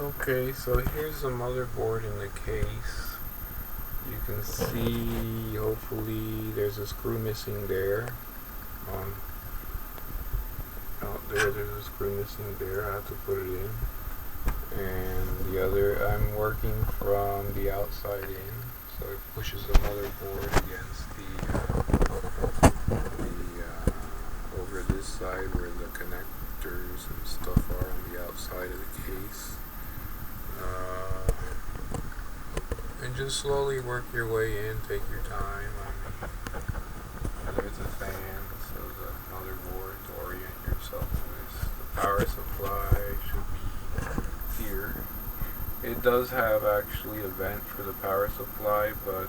Okay, so here's the motherboard in the case. You can see, hopefully, there's a screw missing there. Um, Out there's a screw missing there. I have to put it in. And the other, I'm working from the outside in, so it pushes the motherboard against the over this side where the connectors and stuff are on the outside of the case. And just slowly work your way in, take your time. There's a fan, so the motherboard to orient yourself with. The power supply should be here. It does have actually a vent for the power supply, but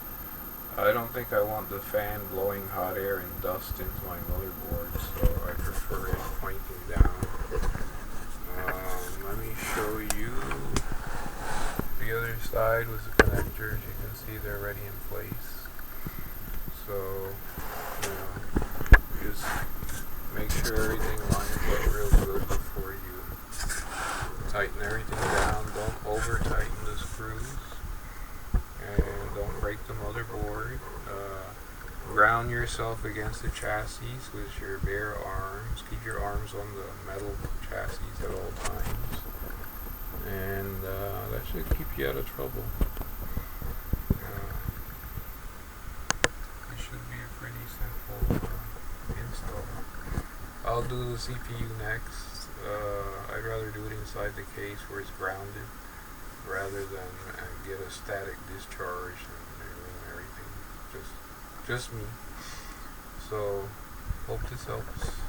I don't think I want the fan blowing hot air and dust into my motherboard, so I prefer it pointing down. Let me show you the other side with the connectors. You can see they're already in place. So, just make sure everything lines up real good before you tighten everything down. Don't over tighten the screws, and don't break the motherboard. Ground yourself against the chassis with your bare arms. Keep your arms on the metal chassis at all times, and that should keep you out of trouble. It should be a pretty simple install. I'll do the CPU next. I'd rather do it inside the case where it's grounded rather than get a static discharge and everything. Just me. So, hope this helps.